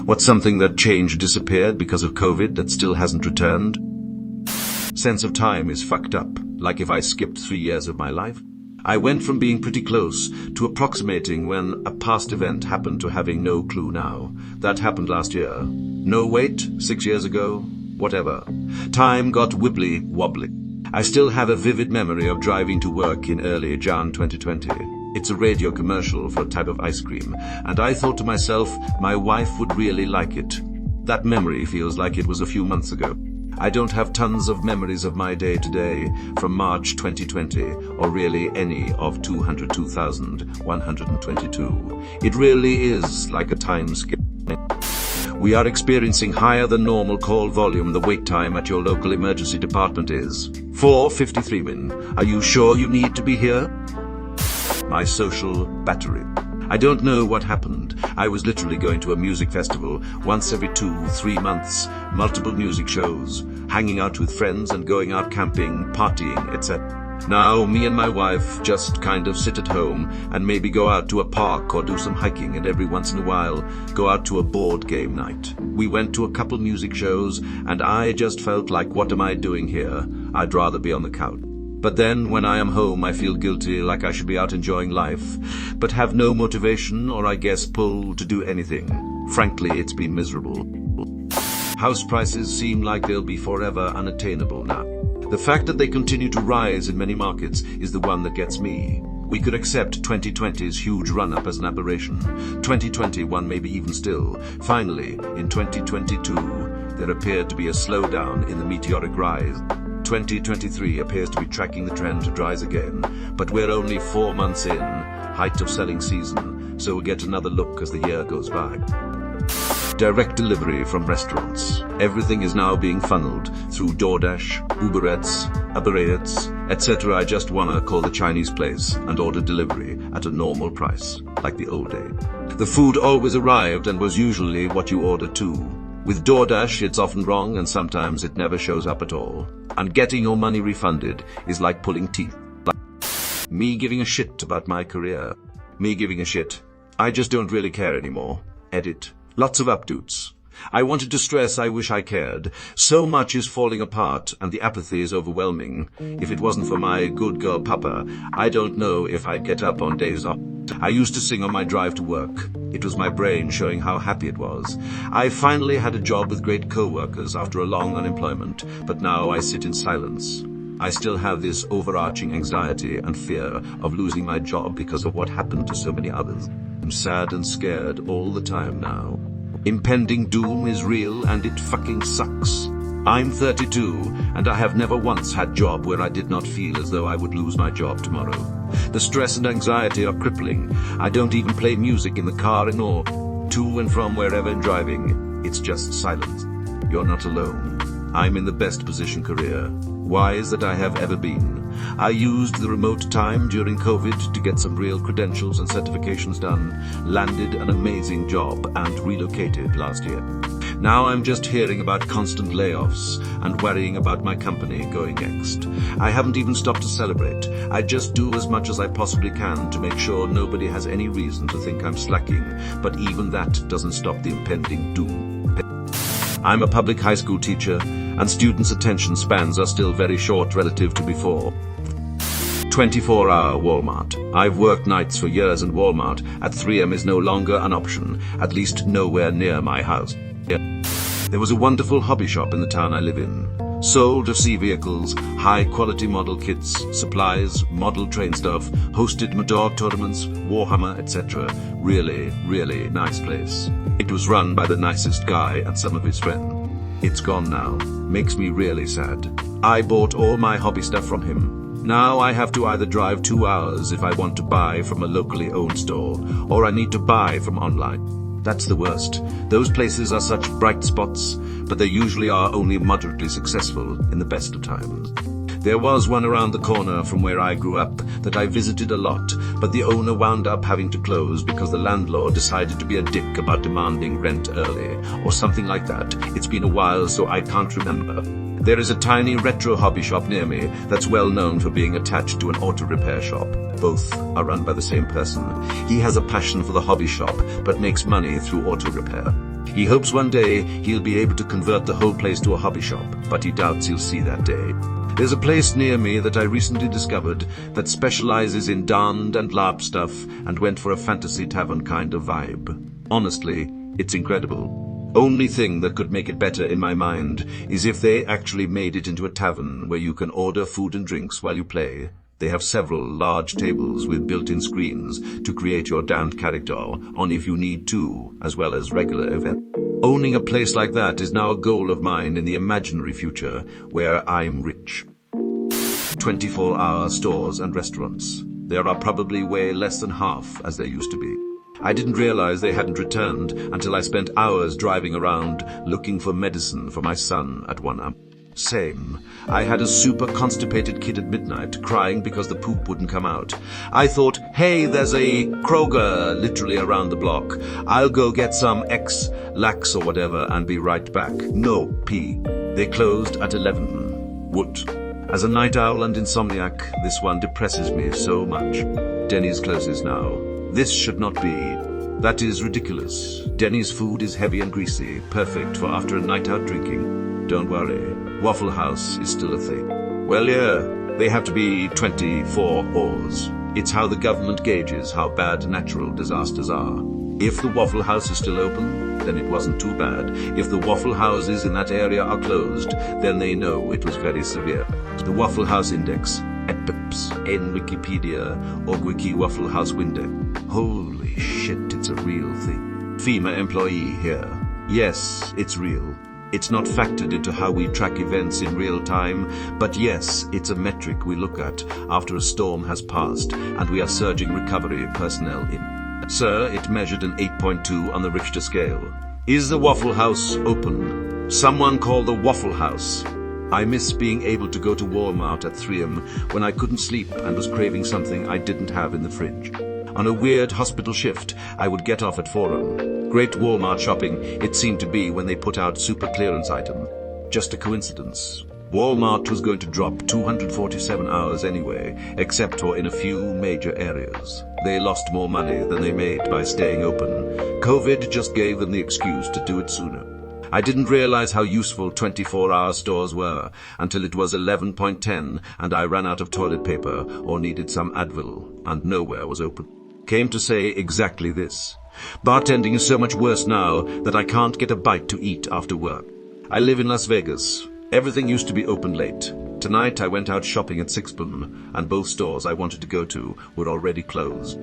What's something that changed, disappeared because of COVID that still hasn't returned? Sense of time is fucked up, like if I skipped 3 years of my life. I went from being pretty close to approximating when a past event happened to having no clue now. That happened last year. No, wait, 6 years ago? Whatever. Time got wibbly wobbly. I still have a vivid memory of driving to work in early Jan 2020. It's a radio commercial for a type of ice cream, and I thought to myself, my wife would really like it. That memory feels like it was a few months ago. I don't have tons of memories of my day to day from March 2020, or really any of 202,122. It really is like a time skip. We are experiencing higher than normal call volume. The wait time at your local emergency department is 4:53 min. Are you sure you need to be here? My social battery. I don't know what happened. I was literally going to a music festival once every 2-3 months, multiple music shows, hanging out with friends and going out camping, partying, etc. Now, me and my wife just kind of sit at home and maybe go out to a park or do some hiking, and every once in a while go out to a board game night. We went to a couple music shows and I just felt like, what am I doing here? I'd rather be on the couch. But then, when I am home, I feel guilty, like I should be out enjoying life, but have no motivation or, I guess, pull to do anything. Frankly, it's been miserable. House prices seem like they'll be forever unattainable now. The fact that they continue to rise in many markets is the one that gets me. We could accept 2020's huge run-up as an aberration. 2021 maybe even still. Finally, in 2022, there appeared to be a slowdown in the meteoric rise. 2023 appears to be tracking the trend to rise again, but we're only 4 months in, height of selling season, so we'll get another look as the year goes by. Direct delivery from restaurants. Everything is now being funneled through DoorDash, Uber Eats, etc. I just wanna call the Chinese place and order delivery at a normal price, like the old day. The food always arrived and was usually what you ordered too. With DoorDash, it's often wrong and sometimes it never shows up at all. And getting your money refunded is like pulling teeth. Me giving a shit about my career. Me giving a shit. I just don't really care anymore. Edit. Lots of updates. I wanted to stress I wish I cared. So much is falling apart and the apathy is overwhelming. If it wasn't for my good girl papa, I don't know if I'd get up on days off. I used to sing on my drive to work. It was my brain showing how happy it was. I finally had a job with great co-workers after a long unemployment, but now I sit in silence. I still have this overarching anxiety and fear of losing my job because of what happened to so many others. I'm sad and scared all the time now. Impending doom is real and it fucking sucks. I'm 32 and I have never once had a job where I did not feel as though I would lose my job tomorrow. The stress and anxiety are crippling. I don't even play music in the car anymore. To and from wherever I'm driving, it's just silence. You're not alone. I'm in the best position career wise that I have ever been. I used the remote time during COVID to get some real credentials and certifications done, landed an amazing job and relocated last year. Now I'm just hearing about constant layoffs and worrying about my company going next. I haven't even stopped to celebrate. I just do as much as I possibly can to make sure nobody has any reason to think I'm slacking, but even that doesn't stop the impending doom. I'm a public high school teacher, and students' attention spans are still very short relative to before. 24-hour Walmart. I've worked nights for years and Walmart at 3 am is no longer an option, at least nowhere near my house. There was a wonderful hobby shop in the town I live in. Sold to see vehicles, high-quality model kits, supplies, model train stuff, hosted dog tournaments, Warhammer, etc. Really, really nice place. It was run by the nicest guy and some of his friends. It's gone now. Makes me really sad. I bought all my hobby stuff from him. Now I have to either drive 2 hours if I want to buy from a locally owned store, or I need to buy from online. That's the worst. Those places are such bright spots, but they usually are only moderately successful in the best of times. There was one around the corner from where I grew up that I visited a lot, but the owner wound up having to close because the landlord decided to be a dick about demanding rent early, or something like that. It's been a while, so I can't remember. There is a tiny retro hobby shop near me that's well known for being attached to an auto repair shop. Both are run by the same person. He has a passion for the hobby shop, but makes money through auto repair. He hopes one day he'll be able to convert the whole place to a hobby shop, but he doubts he'll see that day. There's a place near me that I recently discovered that specializes in darned and larp stuff and went for a fantasy tavern kind of vibe. Honestly, it's incredible. Only thing that could make it better in my mind is if they actually made it into a tavern where you can order food and drinks while you play. They have several large tables with built-in screens to create your damned character on if you need to, as well as regular events. Owning a place like that is now a goal of mine in the imaginary future where I'm rich. 24-hour stores and restaurants. There are probably way less than half as there used to be. I didn't realize they hadn't returned until I spent hours driving around looking for medicine for my son at 1 a.m. Same. I had a super constipated kid at midnight crying because the poop wouldn't come out. I thought, hey, there's a Kroger literally around the block. I'll go get some X-Lax or whatever and be right back. No, P. They closed at 11. Woot. As a night owl and insomniac, this one depresses me so much. Denny's closes now. This should not be. That is ridiculous. Denny's food is heavy and greasy, perfect for after a night out drinking. Don't worry, Waffle House is still a thing. Well, yeah, they have to be 24 hours. It's how the government gauges how bad natural disasters are. If the Waffle House is still open, then it wasn't too bad. If the Waffle Houses in that area are closed, then they know it was very severe. The Waffle House Index, at Pips, in Wikipedia, or Wiki Waffle House Window. Holy shit, it's a real thing. FEMA employee here. Yes, it's real. It's not factored into how we track events in real time, but yes, it's a metric we look at after a storm has passed and we are surging recovery personnel in. Sir, it measured an 8.2 on the Richter scale. Is the Waffle House open? Someone call the Waffle House. I miss being able to go to Walmart at 3 a.m. when I couldn't sleep and was craving something I didn't have in the fridge. On a weird hospital shift, I would get off at 4 a.m. Great Walmart shopping it seemed to be when they put out super clearance item. Just a coincidence. Walmart was going to drop 247 hours anyway, except for in a few major areas. They lost more money than they made by staying open. COVID just gave them the excuse to do it sooner. I didn't realize how useful 24-hour stores were until it was 11:10 and I ran out of toilet paper or needed some Advil and nowhere was open. Came to say exactly this. Bartending is so much worse now that I can't get a bite to eat after work. I live in Las Vegas. Everything used to be open late. Tonight I went out shopping at 6 p.m. and both stores I wanted to go to were already closed.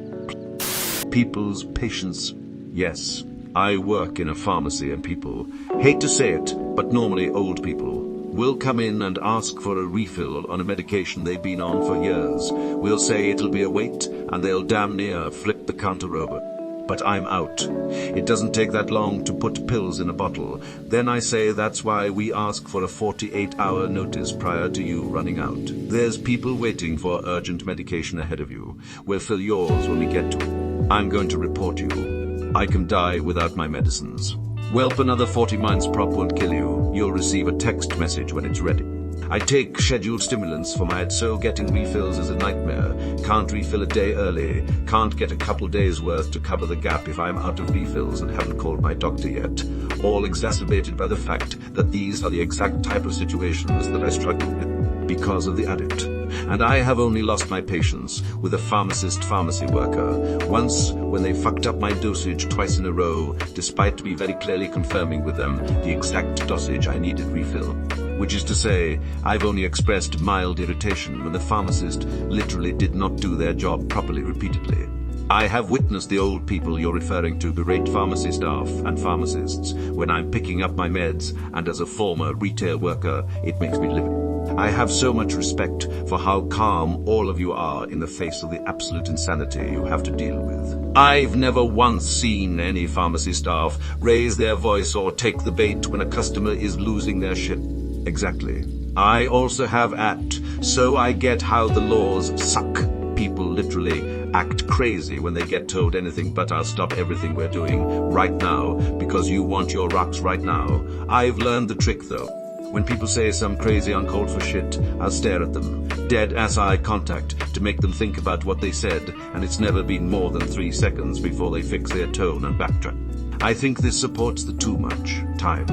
People's patience. Yes, I work in a pharmacy and people, hate to say it, but normally old people, will come in and ask for a refill on a medication they've been on for years. We'll say it'll be a wait and they'll damn near flip the counter over. But I'm out. It doesn't take that long to put pills in a bottle. Then I say that's why we ask for a 48-hour notice prior to you running out. There's people waiting for urgent medication ahead of you. We'll fill yours when we get to it. I'm going to report you. I can die without my medicines. Welp, another 40 minds prop won't kill you. You'll receive a text message when it's ready. I take scheduled stimulants for my head, so getting refills is a nightmare. Can't refill a day early. Can't get a couple days worth to cover the gap if I'm out of refills and haven't called my doctor yet. All exacerbated by the fact that these are the exact type of situations that I struggle with because of the addict. And I have only lost my patience with a pharmacy worker. Once, when they fucked up my dosage twice in a row, despite me very clearly confirming with them the exact dosage I needed refill. Which is to say, I've only expressed mild irritation when the pharmacist literally did not do their job properly repeatedly. I have witnessed the old people you're referring to berate pharmacy staff and pharmacists when I'm picking up my meds, and as a former retail worker, it makes me livid. I have so much respect for how calm all of you are in the face of the absolute insanity you have to deal with. I've never once seen any pharmacy staff raise their voice or take the bait when a customer is losing their shit. Exactly. I also have ACT, so I get how the laws suck. People literally act crazy when they get told anything but I'll stop everything we're doing right now because you want your rocks right now. I've learned the trick though. When people say some crazy uncalled for shit, I'll stare at them, dead ass eye contact, to make them think about what they said, and it's never been more than 3 seconds before they fix their tone and backtrack. I think this supports the too much time.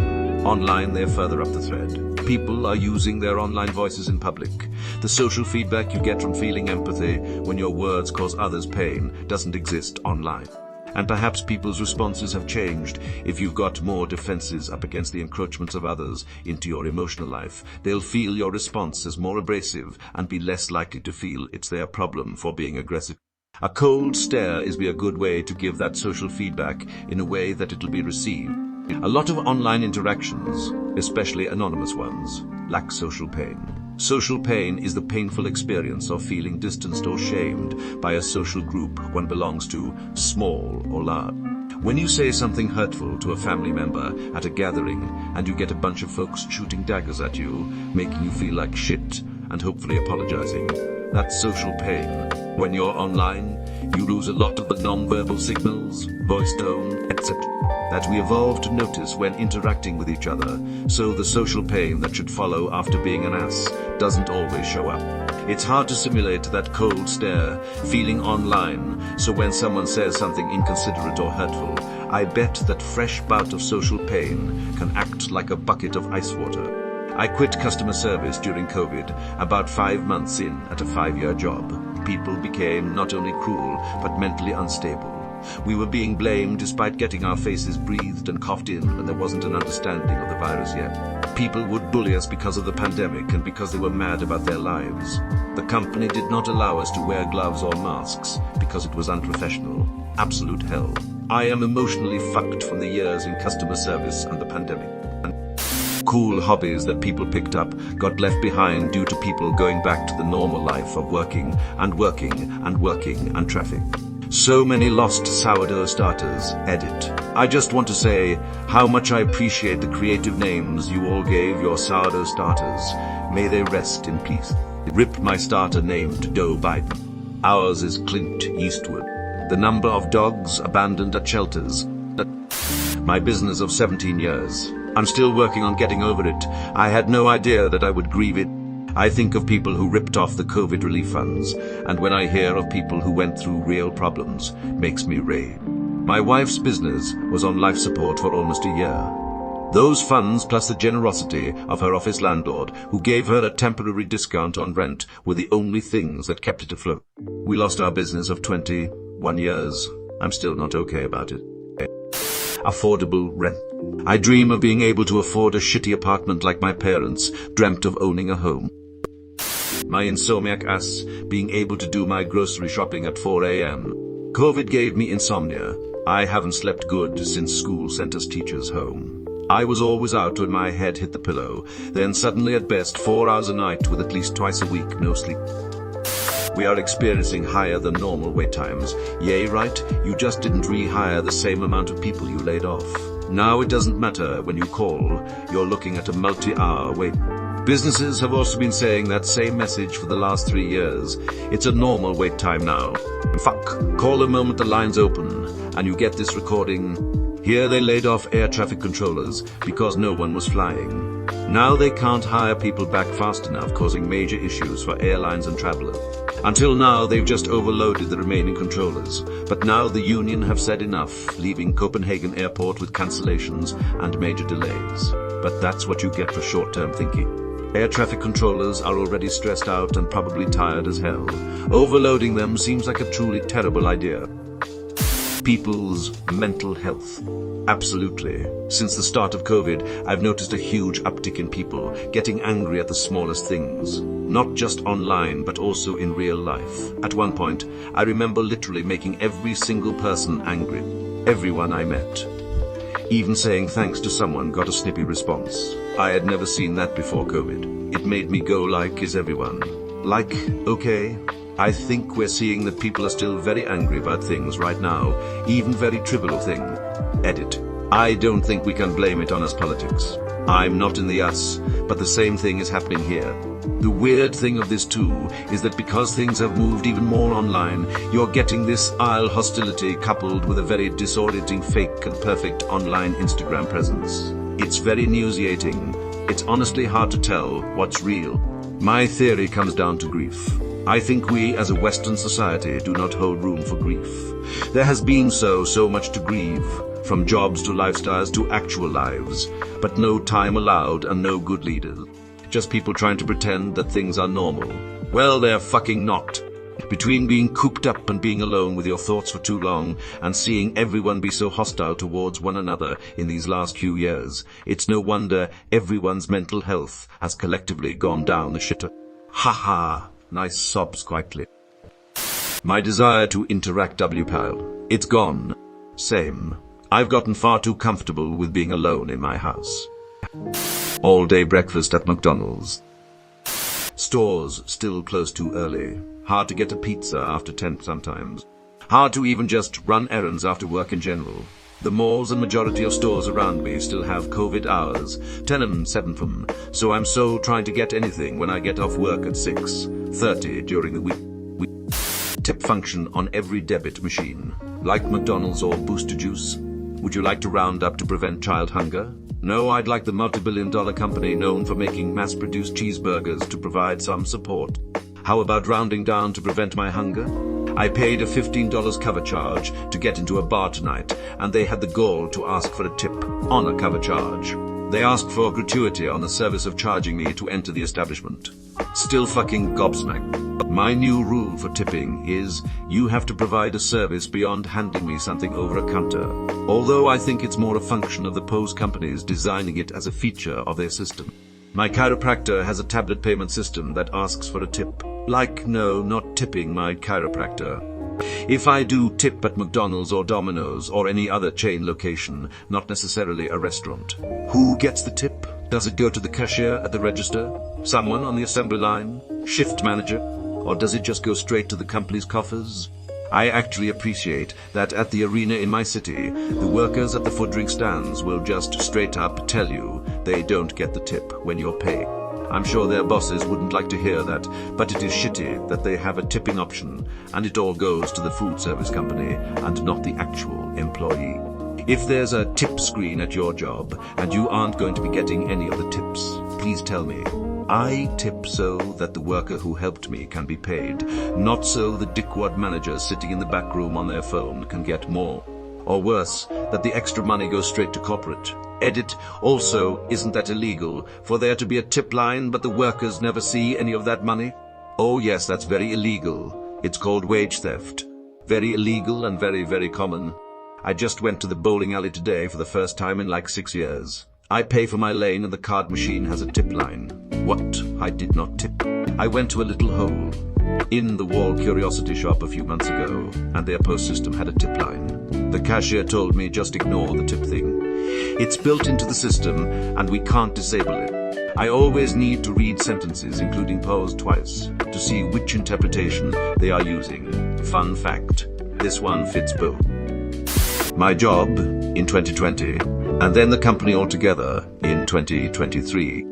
Online, they're further up the thread. People are using their online voices in public. The social feedback you get from feeling empathy when your words cause others pain doesn't exist online. And perhaps people's responses have changed. If you've got more defenses up against the encroachments of others into your emotional life, they'll feel your response as more abrasive and be less likely to feel it's their problem for being aggressive. A cold stare is a good way to give that social feedback in a way that it'll be received. A lot of online interactions, especially anonymous ones, lack social pain. Social pain is the painful experience of feeling distanced or shamed by a social group one belongs to, small or large. When you say something hurtful to a family member at a gathering and you get a bunch of folks shooting daggers at you, making you feel like shit and hopefully apologizing, that's social pain. When you're online, you lose a lot of the non-verbal signals, voice tone, etc. that we evolved to notice when interacting with each other, so the social pain that should follow after being an ass doesn't always show up. It's hard to simulate that cold stare, feeling online, so when someone says something inconsiderate or hurtful, I bet that fresh bout of social pain can act like a bucket of ice water. I quit customer service during COVID, about 5 months in at a 5-year job. People became not only cruel, but mentally unstable. We were being blamed despite getting our faces breathed and coughed in, and there wasn't an understanding of the virus yet. People would bully us because of the pandemic and because they were mad about their lives. The company did not allow us to wear gloves or masks because it was unprofessional. Absolute hell. I am emotionally fucked from the years in customer service and the pandemic. Cool hobbies that people picked up got left behind due to people going back to the normal life of working and working and working and traffic. So many lost sourdough starters. Edit. I just want to say how much I appreciate the creative names you all gave your sourdough starters. May they rest in peace. Rip my starter named Joe Biden. Ours is Clint Eastwood. The number of dogs abandoned at shelters. My business of 17 years. I'm still working on getting over it. I had no idea that I would grieve it. I think of people who ripped off the COVID relief funds, and when I hear of people who went through real problems, makes me rage. My wife's business was on life support for almost a year. Those funds, plus the generosity of her office landlord, who gave her a temporary discount on rent, were the only things that kept it afloat. We lost our business of 21 years. I'm still not okay about it. Affordable rent. I dream of being able to afford a shitty apartment like my parents dreamt of owning a home. My insomniac ass being able to do my grocery shopping at 4 a.m. COVID gave me insomnia. I haven't slept good since school sent us teachers home. I was always out when my head hit the pillow, then suddenly at best 4 hours a night with at least twice a week no sleep. We are experiencing higher than normal wait times. Yay, right? You just didn't rehire the same amount of people you laid off. Now it doesn't matter when you call, you're looking at a multi-hour wait. Businesses have also been saying that same message for the last 3 years. It's a normal wait time now. Fuck, call the moment the line's open and you get this recording. Here they laid off air traffic controllers because no one was flying. Now they can't hire people back fast enough, causing major issues for airlines and travelers. Until now, they've just overloaded the remaining controllers. But now the union have said enough, leaving Copenhagen airport with cancellations and major delays. But that's what you get for short-term thinking. Air traffic controllers are already stressed out and probably tired as hell. Overloading them seems like a truly terrible idea. People's mental health. Absolutely. Since the start of COVID, I've noticed a huge uptick in people getting angry at the smallest things. Not just online, but also in real life. At one point, I remember literally making every single person angry. Everyone I met. Even saying thanks to someone got a snippy response. I had never seen that before COVID. It made me go like, is everyone? Like, okay? I think we're seeing that people are still very angry about things right now, even very trivial things. Edit. I don't think we can blame it on us politics. I'm not in the us, but the same thing is happening here. The weird thing of this too is that because things have moved even more online, you're getting this aisle hostility coupled with a very disorienting fake and perfect online Instagram presence. It's very nauseating. It's honestly hard to tell what's real. My theory comes down to grief. I think we as a Western society do not hold room for grief. There has been so much to grieve. from jobs to lifestyles to actual lives, but no time allowed and no good leaders. Just people trying to pretend that things are normal. Well, they're fucking not. Between being cooped up and being alone with your thoughts for too long and seeing everyone be so hostile towards one another in these last few years, it's no wonder everyone's mental health has collectively gone down the shitter. Ha ha, nice sobs quietly. My desire to interact WPAL, it's gone. Same. I've gotten far too comfortable with being alone in my house. All day breakfast at McDonald's. Stores still close too early. Hard to get a pizza after 10 sometimes. Hard to even just run errands after work in general. The malls and majority of stores around me still have COVID hours, 10 7 so I'm so trying to get anything when I get off work at 6:30 during the week. Tip function on every debit machine, like McDonald's or Booster Juice. Would you like to round up to prevent child hunger? No, I'd like the multi-billion-dollar company known for making mass-produced cheeseburgers to provide some support. How about rounding down to prevent my hunger? I paid a $15 cover charge to get into a bar tonight, and they had the gall to ask for a tip on a cover charge. They asked for gratuity on the service of charging me to enter the establishment. Still fucking gobsmacked. My new rule for tipping is you have to provide a service beyond handing me something over a counter. Although I think it's more a function of the POS companies designing it as a feature of their system. My chiropractor has a tablet payment system that asks for a tip. Like, no, not tipping my chiropractor. If I do tip at McDonald's or Domino's or any other chain location, not necessarily a restaurant, who gets the tip? Does it go to the cashier at the register? Someone on the assembly line? Shift manager? Or does it just go straight to the company's coffers? I actually appreciate that at the arena in my city, the workers at the food drink stands will just straight up tell you they don't get the tip when you're paying. I'm sure their bosses wouldn't like to hear that, but it is shitty that they have a tipping option and it all goes to the food service company and not the actual employee. If there's a tip screen at your job and you aren't going to be getting any of the tips, please tell me. I tip so that the worker who helped me can be paid, not so the dickwad manager sitting in the back room on their phone can get more. Or worse, that the extra money goes straight to corporate. Edit, also, isn't that illegal, for there to be a tip line but the workers never see any of that money? Oh yes, that's very illegal. It's called wage theft. Very illegal and very, very common. I just went to the bowling alley today for the first time in like 6 years. I pay for my lane and the card machine has a tip line. What? I did not tip. I went to a little hole in the wall curiosity shop a few months ago, and their post system had a tip line. The cashier told me just ignore the tip thing. It's built into the system and we can't disable it. I always need to read sentences, including pause twice, to see which interpretation they are using. Fun fact, this one fits both. My job in 2020, and then the company altogether in 2023.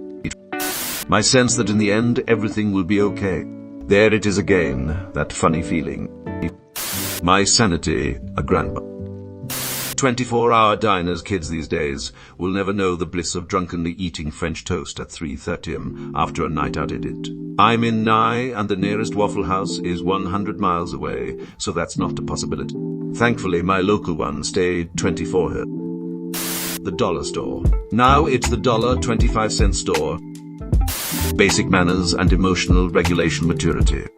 My sense that in the end everything will be okay. There it is again, that funny feeling. My sanity, a grandma. 24-hour diners kids these days will never know the bliss of drunkenly eating French toast at 3:30 am after a night out edit. I'm in Nye and the nearest Waffle House is 100 miles away, so that's not a possibility. Thankfully, my local one stayed 24 here. The dollar store. Now it's the $1.25 store. Basic manners and emotional regulation maturity.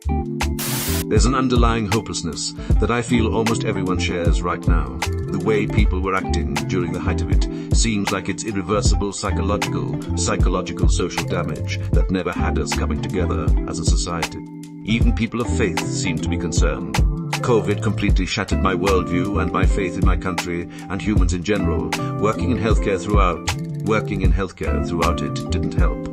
There's an underlying hopelessness that I feel almost everyone shares right now. The way people were acting during the height of it seems like it's irreversible psychological social damage that never had us coming together as a society. Even people of faith seem to be concerned. COVID completely shattered my worldview and my faith in my country and humans in general. Working in healthcare throughout it didn't help.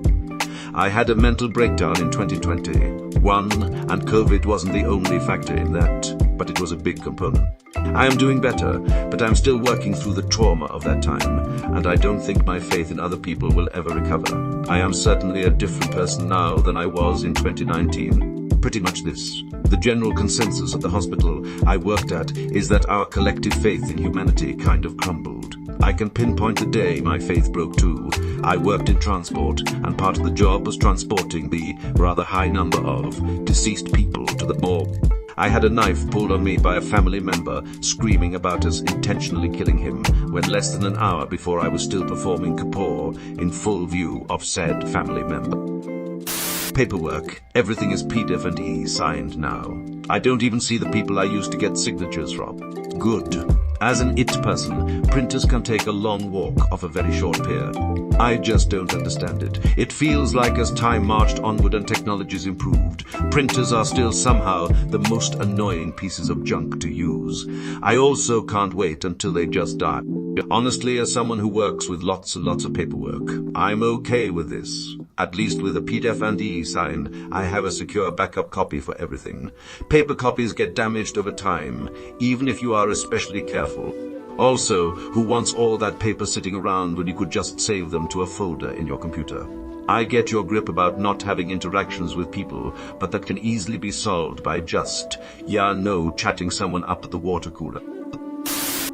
I had a mental breakdown in 2021, and COVID wasn't the only factor in that, but it was a big component. I am doing better, but I'm still working through the trauma of that time, and I don't think my faith in other people will ever recover. I am certainly a different person now than I was in 2019. Pretty much this. The general consensus at the hospital I worked at is that our collective faith in humanity kind of crumbled. I can pinpoint the day my faith broke too. I worked in transport, and part of the job was transporting the rather high number of deceased people to the morgue. I had a knife pulled on me by a family member screaming about us intentionally killing him when less than an hour before I was still performing Kapoor in full view of said family member. Paperwork, everything is PDF and e-signed now. I don't even see the people I used to get signatures from. Good. As an IT person, printers can take a long walk off a very short pier. I just don't understand it. It feels like as time marched onward and technologies improved, printers are still somehow the most annoying pieces of junk to use. I also can't wait until they just die. Honestly, as someone who works with lots and lots of paperwork, I'm okay with this. At least with a PDF and e-sign, I have a secure backup copy for everything. Paper copies get damaged over time, even if you are especially careful. Also, who wants all that paper sitting around when you could just save them to a folder in your computer? I get your grip about not having interactions with people, but that can easily be solved by just, chatting someone up at the water cooler.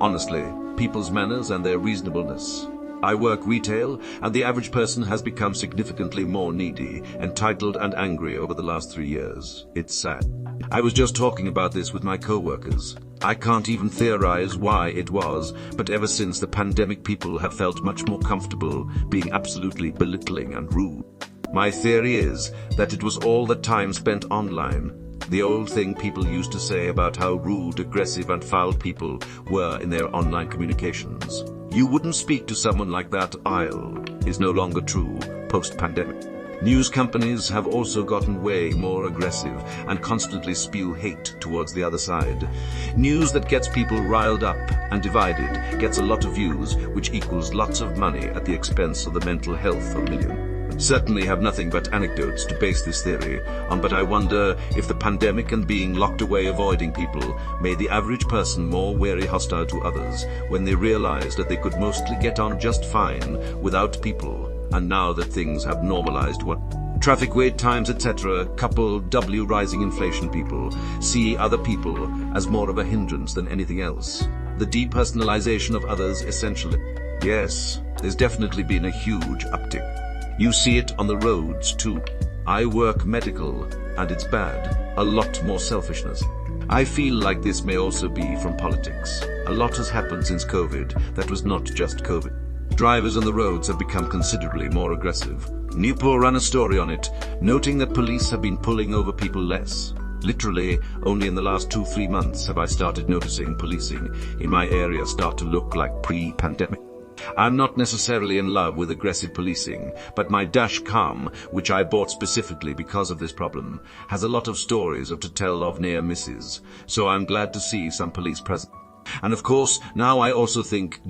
Honestly, people's manners and their reasonableness. I work retail, and the average person has become significantly more needy, entitled and angry over the last 3 years. It's sad. I was just talking about this with my co-workers. I can't even theorize why it was, but ever since the pandemic, people have felt much more comfortable being absolutely belittling and rude. My theory is that it was all the time spent online. The old thing people used to say about how rude, aggressive, and foul people were in their online communications. You wouldn't speak to someone like that is no longer true post-pandemic. News companies have also gotten way more aggressive and constantly spew hate towards the other side. News that gets people riled up and divided gets a lot of views, which equals lots of money at the expense of the mental health of millions. Certainly have nothing but anecdotes to base this theory on, but I wonder if the pandemic and being locked away avoiding people made the average person more wary, hostile to others when they realized that they could mostly get on just fine without people, and now that things have normalized, traffic wait times, etc., coupled rising inflation, people see other people as more of a hindrance than anything else. The depersonalization of others, essentially. Yes, there's definitely been a huge uptick. You see it on the roads too. I work medical, and it's bad. A lot more selfishness. I feel like this may also be from politics. A lot has happened since COVID that was not just COVID. Drivers on the roads have become considerably more aggressive. Newport ran a story on it, noting that police have been pulling over people less. Literally, only in the last 2-3 months have I started noticing policing in my area start to look like pre-pandemic. I'm not necessarily in love with aggressive policing, but my dash cam, which I bought specifically because of this problem, has a lot of stories to tell of near misses, so I'm glad to see some police present. And of course, now I also think,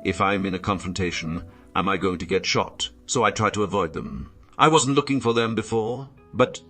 if I'm in a confrontation, am I going to get shot? So I try to avoid them. I wasn't looking for them before, but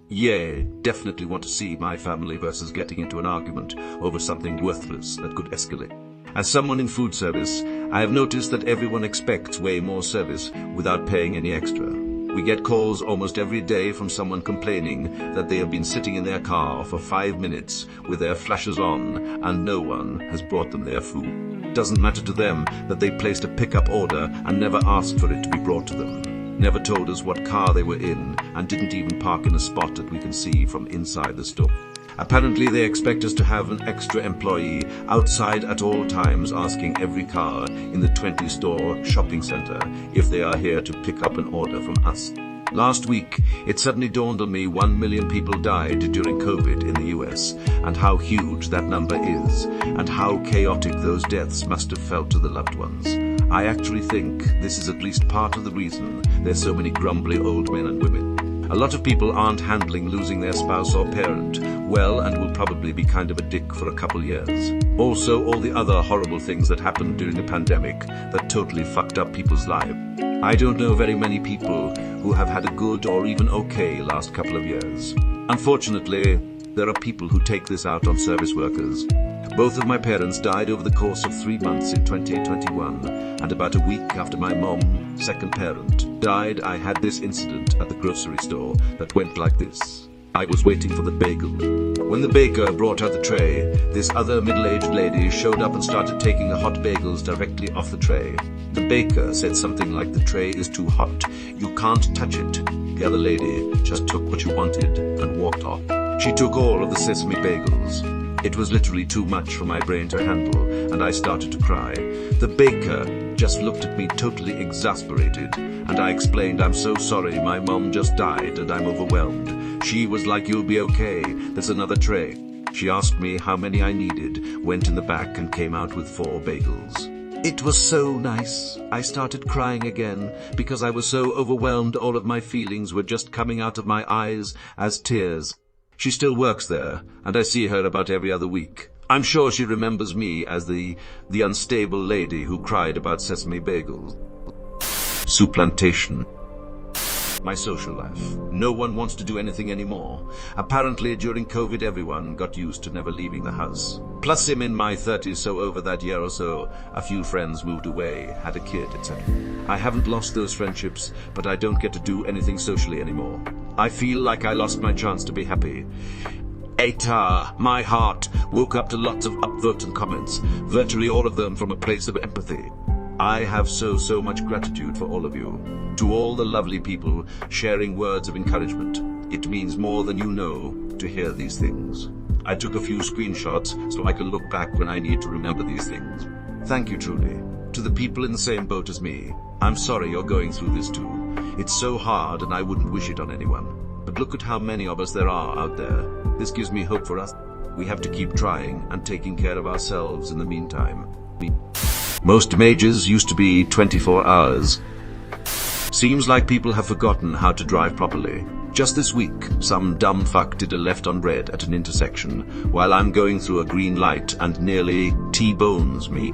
definitely want to see my family versus getting into an argument over something worthless that could escalate. As someone in food service, I have noticed that everyone expects way more service without paying any extra. We get calls almost every day from someone complaining that they have been sitting in their car for 5 minutes with their flashes on and no one has brought them their food. It doesn't matter to them that they placed a pickup order and never asked for it to be brought to them. Never told us what car they were in and didn't even park in a spot that we can see from inside the store. Apparently they expect us to have an extra employee outside at all times asking every car in the 20-store shopping center if they are here to pick up an order from us. Last week, it suddenly dawned on me 1 million people died during COVID in the US, and how huge that number is, and how chaotic those deaths must have felt to the loved ones. I actually think this is at least part of the reason there's so many grumbly old men and women. A lot of people aren't handling losing their spouse or parent well and will probably be kind of a dick for a couple years. Also, all the other horrible things that happened during the pandemic that totally fucked up people's lives. I don't know very many people who have had a good or even okay last couple of years. Unfortunately, there are people who take this out on service workers. Both of my parents died over the course of 3 months in 2021, and about a week after my mom, second parent, died, I had this incident at the grocery store that went like this. I was waiting for the bagel. When the baker brought out the tray, this other middle-aged lady showed up and started taking the hot bagels directly off the tray. The baker said something like, "The tray is too hot. You can't touch it." The other lady just took what you wanted and walked off. She took all of the sesame bagels. It was literally too much for my brain to handle, and I started to cry. The baker just looked at me totally exasperated, and I explained, "I'm so sorry, my mom just died and I'm overwhelmed." She was like, "You'll be okay, there's another tray." She asked me how many I needed, went in the back and came out with 4 bagels. It was so nice. I started crying again because I was so overwhelmed all of my feelings were just coming out of my eyes as tears. She still works there, and I see her about every other week. I'm sure she remembers me as the unstable lady who cried about sesame bagels. Supplantation. My social life. No one wants to do anything anymore. Apparently, during COVID, everyone got used to never leaving the house. Plus, I'm in my 30s, so over that year or so, a few friends moved away, had a kid, etc. I haven't lost those friendships, but I don't get to do anything socially anymore. I feel like I lost my chance to be happy. My heart woke up to lots of upvotes and comments, virtually all of them from a place of empathy. I have so much gratitude for all of you. To all the lovely people sharing words of encouragement. It means more than you know to hear these things. I took a few screenshots so I can look back when I need to remember these things. Thank you truly. To the people in the same boat as me, I'm sorry you're going through this too. It's so hard and I wouldn't wish it on anyone. But look at how many of us there are out there. This gives me hope for us. We have to keep trying and taking care of ourselves in the meantime. Most majors used to be 24 hours. Seems like people have forgotten how to drive properly. Just this week, some dumb fuck did a left on red at an intersection while I'm going through a green light and nearly T-bones me.